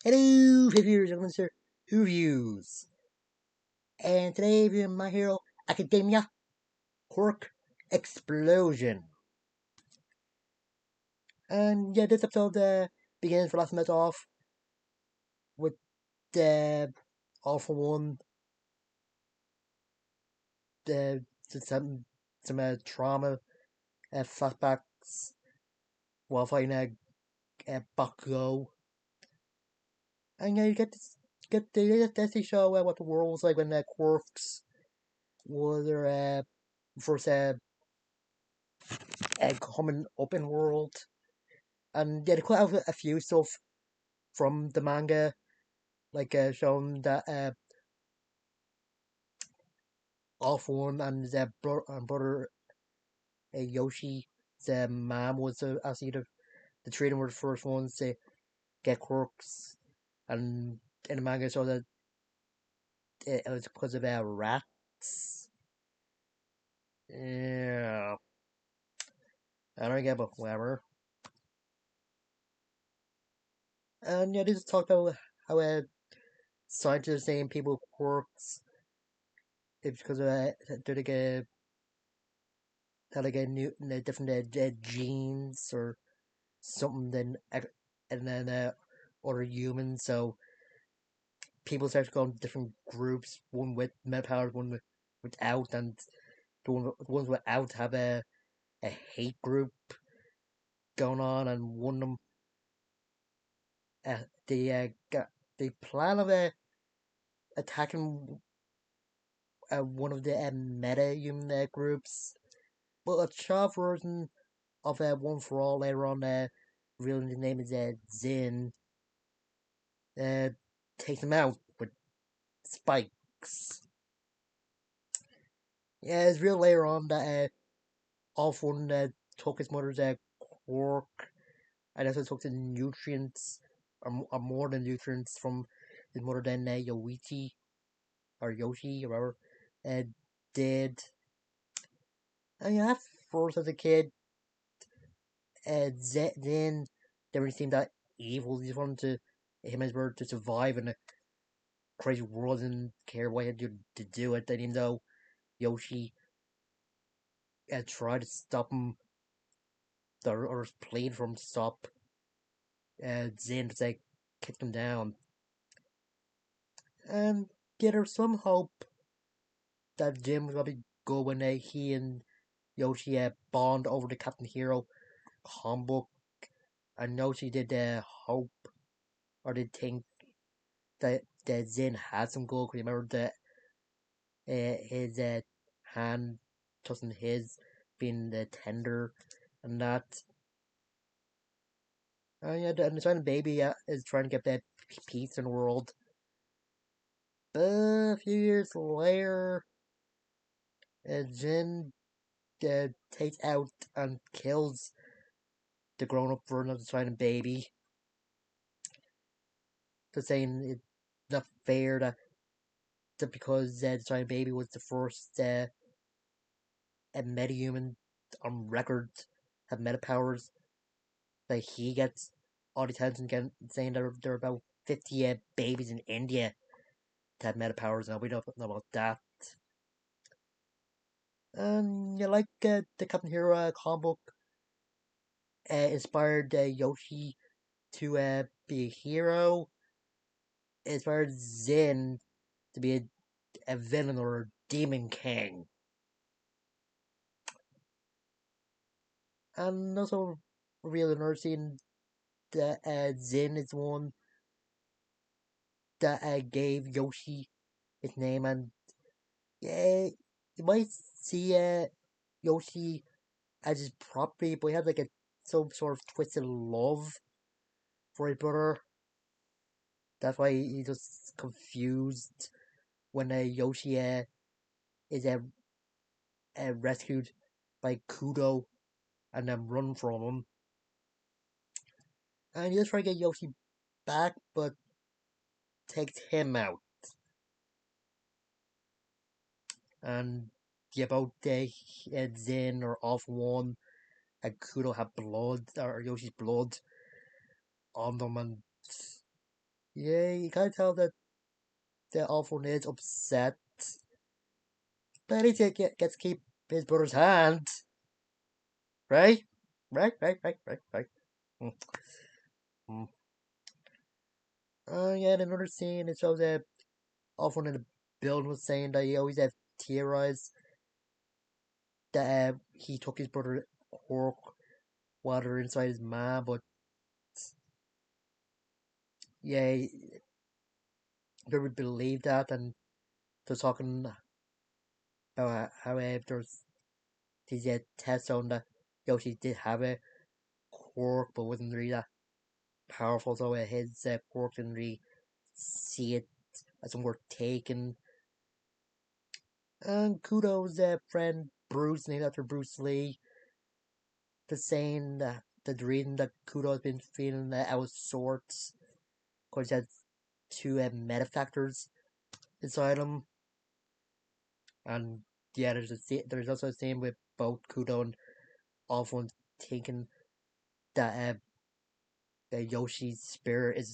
Hello, viewers and Mr.Who reviews. And today, reviewing My Hero Academia Quirk Explosion. And yeah, this episode begins for last minute off with the All for One, the some trauma flashbacks while fighting Bakugo. And yeah, you get to show what the world was like when Quirks were first coming up in world. And yeah, they cut out a few stuff from the manga, like showing that Off One and his brother Yoshi, his mom was actually the trainer were the first ones to get quirks, and in the manga showed that it was because of rats. Yeah, I don't get, but whatever. And yeah, they just talked about how scientists saying people with quirks it's because of they're like a new different genes or something than and then other humans. So people start going to different groups, one with meta powers, one without, and the ones without have a hate group going on, and one of them they plan of attacking one of the meta human groups, but a child version of One for All later on. Real name is Zin. Uh, takes him out with spikes. Yeah, it's real later on that Off One took his mother's quirk and also took the nutrients, or more than nutrients, from his mother than Yoichi, or Yoshi, or whatever, uh, did. And yeah, at first as a kid, then they didn't seem that evil. He just wanted him and his brother to survive in a crazy world and care what he had to do it. And even though Yoshi tried to stop him, or plead for him to stop, Zin just kicked him down. And yeah, there's some hope that Jim was gonna be good when he and Yoshi bond over the Captain Hero comic book. I know she did hope, or did think that Zin had some gold. Cause remember that his hand touching his being the tender and that. Yeah, and the silent baby is trying to get that peace in the world. But a few years later, Jin takes out and kills the grown up version of the silent baby. Just saying it's not fair that because the silent baby was the first metahuman on record have meta powers, that he gets all the attention, again, saying there are about 50 babies in India that have meta powers, and we don't know about that. And you like the Captain Hero comic book inspired Yoshi to be a hero. It inspired Zin to be a villain or a demon king. And also real another scene that Zin is the one that gave Yoshi his name, and yeah, you might see Yoshi as his property, but he had like some sort of twisted love for his brother. That's why he's just confused when Yoshi is rescued by Kudo and then run from him. And he just tries to get Yoshi back, but takes him out. And yeah, both Zin or Off One and Kudo have blood, or Yoshi's blood on them, and Yeah, you can't tell that the awful is upset. But at least he gets to keep his brother's hand, right? Right. Mm. Mm. Yeah, in another scene, it shows that often in the building was saying that he always had theorized that he took his brother Hork while they were inside his mom, but yeah, they would believe that, and they're talking about how there's these tests on that Yoshi did have a quirk, but wasn't really that powerful, so his quirk didn't really see it as something worth taking. And Kudo's friend Bruce, named after Bruce Lee, the saying that the reason that Kudo's been feeling out of sorts because he has two metafactors inside him, and yeah, there's also the same with both Kudo and Alphonse thinking that Yoshi's spirit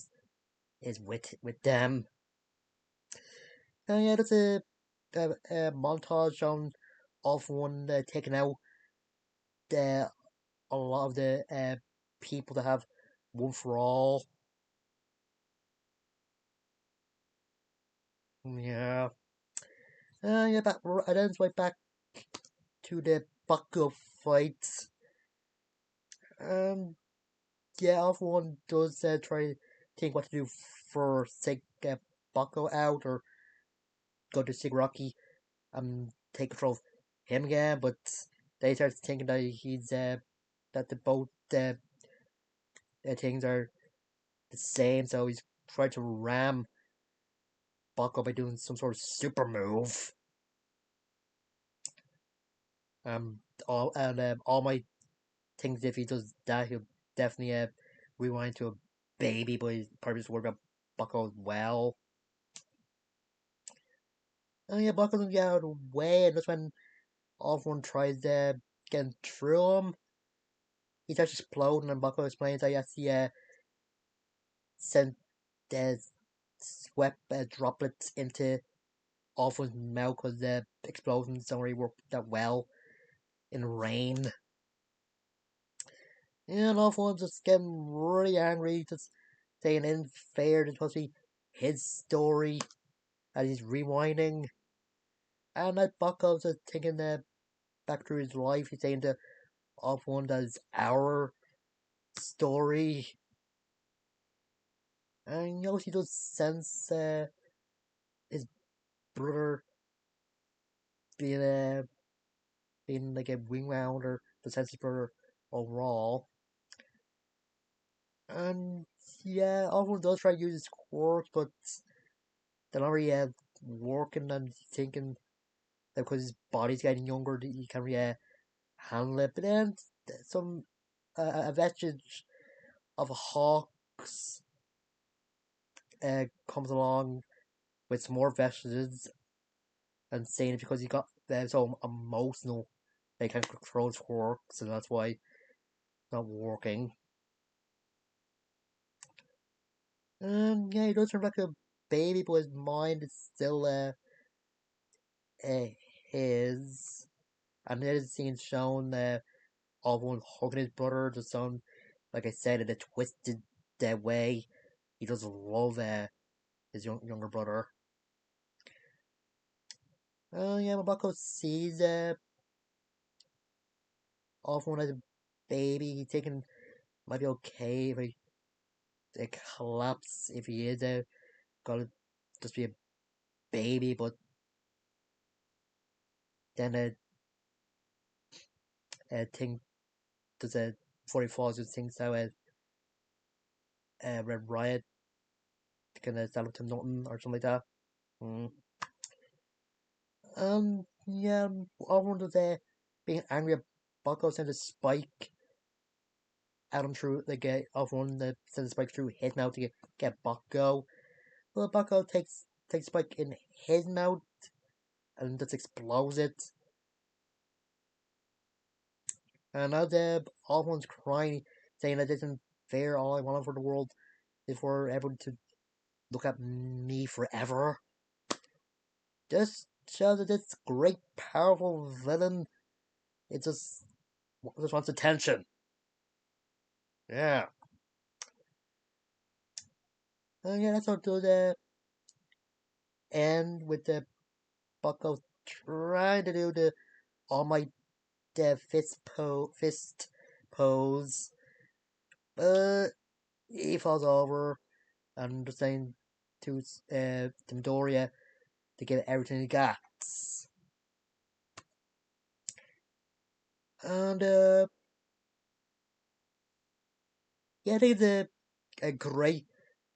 is with them. And yeah, there's a montage on Alphonse taking out the a lot of the people that have one for all. Yeah. Yeah, but and then it's right back to the Bucko fights. Um, yeah, everyone does try to think what to do for take Bucko out or go to Sigaraki and take control of him again, but they start thinking that he's that the both things are the same, so he's trying to ram Bucko by doing some sort of super move. Um, all my things if he does that, he'll definitely rewind to a baby, but he's probably just worried about Bucko as well. And yeah, Bucko doesn't get out of the way, and that's when everyone tries getting through him. He starts exploding, and Bucko explains that he has to send the sweat droplets into Alpha's mouth because the explosions don't really work that well in rain. And Alpha just getting really angry, just saying it isn't fair. It's supposed to be his story as he's rewinding. And that Bucko's just thinking back through his life. He's saying to Alpha that is our story. And Yoshi does sense his brother being being like a wing rounder, the sense his brother overall. And yeah, everyone does try to use his quirks, but they're not really working and thinking that because his body's getting younger, that he can really handle it. But then some a vestige of a Hawks comes along with some more vestiges and saying it because he got so emotional they can't control his quirks, and that's why it's not working. And yeah, he does turn back a baby, but his mind is still uh his. And there's a scene shown of one hugging his brother, the son, like I said, in a twisted way. He does love his younger brother. Yeah, Mabako sees Alphonse as a baby. He's thinking might be okay if he collapse if he is gonna just be a baby, but then thing does before he falls, just thinks how Red Riot gonna stand up to nothing or something like that. Mm. Yeah, everyone was being angry at Bucko sent a spike at him through like everyone that sent a spike through his mouth to get Bucko. But Bucko takes spike in his mouth and just explodes it. And now everyone's crying, saying that this isn't fair. All I want for the world is for everyone to look at me forever. Just shows that this great, powerful villain, it just wants attention. Yeah. And yeah, that's how to the end with the Bucko trying to do the all my fist pose, but he falls over and just saying to Midoriya to give it everything he got. And yeah, I think it's a great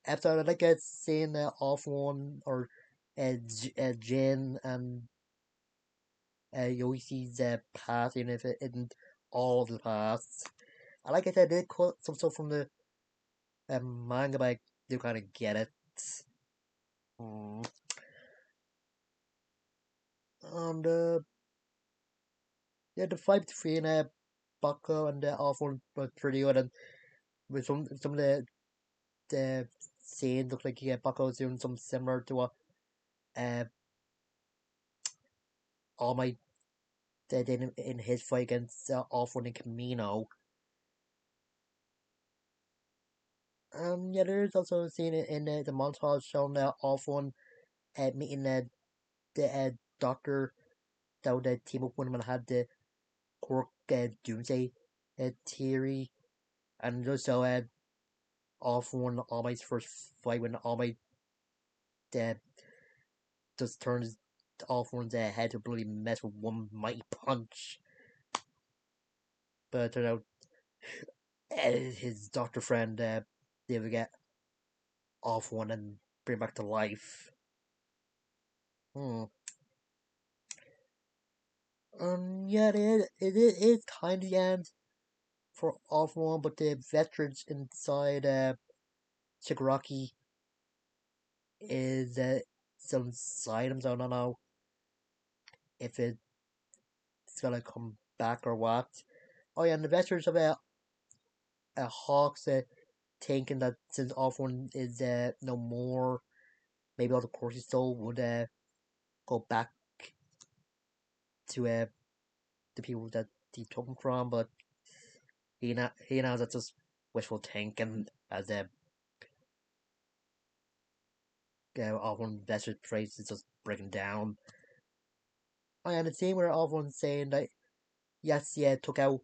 episode. I like seeing the off one or Jin and Yoshi's past, even if it isn't all of the past. I like I said, they quote some stuff from the manga, but I do kind of get it. Mm. And yeah, the fight between Bucko and the off one was pretty good, and with some of the scenes look like Bucko's doing something similar to what uh, All Might did in his fight against off one in Camino. Yeah, there's also a scene in the montage showing off one meeting the doctor that would team up with him and had the Cork Doomsday theory, and also off one All Might's first fight when All Might uh, just turns off one's head to bloody mess with one mighty punch. But it turned out his doctor friend they would get off one and bring back to life. Hmm. Yeah, it is kind of the end for off one, but the veterans inside Shigaraki is some items. I don't know if it's gonna come back or what. Oh yeah, and the veterans of Hawks thinking that since off one is no more, maybe all the courses stole would go back to the people that he took them from, but he knows that's just wishful thinking as off one veteran phrase is just breaking down. Oh, yeah, and the scene where off one saying that yes, yeah, took out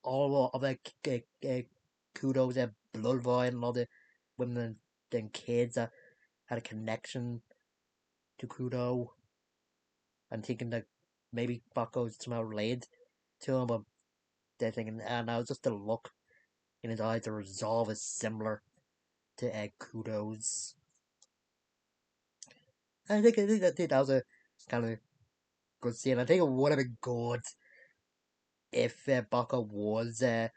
all of the kudos, blood void, and all the women and kids that had a connection to Kudo, and thinking that maybe Baku's somehow related to him, but they're thinking, now it's just the look in his eyes, the resolve is similar to Kudo's. I think that was a kind of good scene. I think it would have been good if Baka was a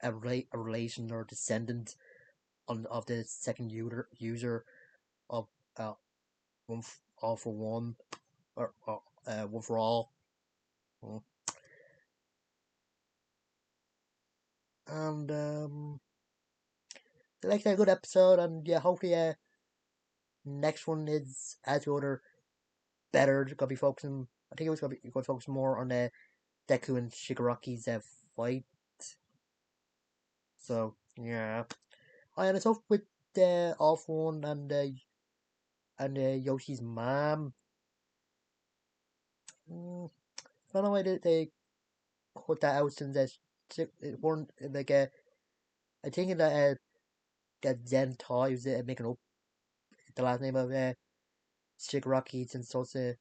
relation or descendant of the second user of uh, all for one or one for all. Mm. And like a good episode, and yeah, hopefully next one is as good or better. It's gonna be focusing. I think it was gonna focus more on Deku and Shigaraki's fight. So yeah, and it's off with the off one and Yoshi's mom. I don't know why they cut that out since it weren't like I think that Zen thought he was making up the last name of Shigaraki since it's also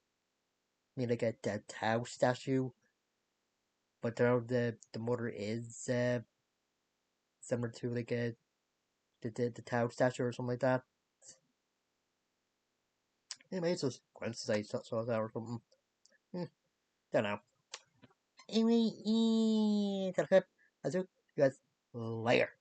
mean like a Tao statue, but the mother is similar to like the Tao statue or something like that. Anyway, it's just coincidence, so that or something. Hmm, don't know. Anyway, that's it. I'll see you guys later.